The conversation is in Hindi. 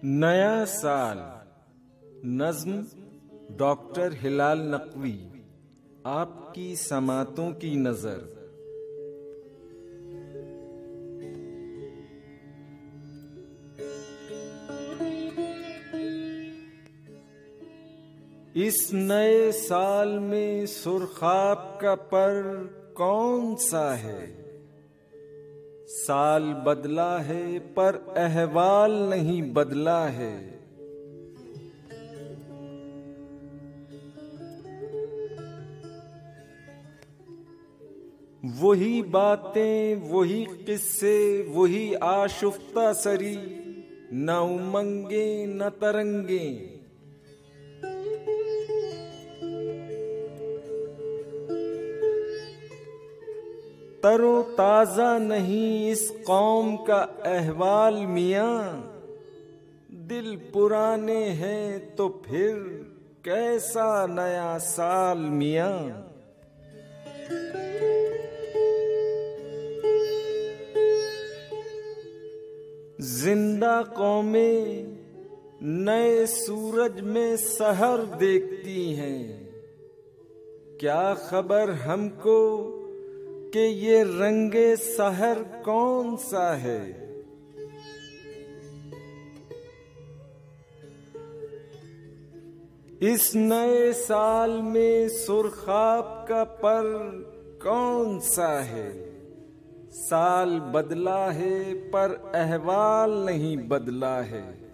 नया साल। नज्म डॉक्टर हिलाल नकवी। आपकी समातों की नजर। इस नए साल में सुर्खाब का पर कौन सा है? साल बदला है पर अहवाल नहीं बदला है। वही बातें, वही किस्से, वही आशुफ्ता सरी, न उमंगे न तरंगे। तरो ताजा नहीं इस कौम का अहवाल मियां। दिल पुराने हैं तो फिर कैसा नया साल मियां। जिंदा कौमें नए सूरज में सहर देखती हैं। क्या खबर हमको कि ये रंगे सहर कौन सा है? इस नए साल में सुर्खाब का पर कौन सा है? साल बदला है पर अहवाल नहीं बदला है।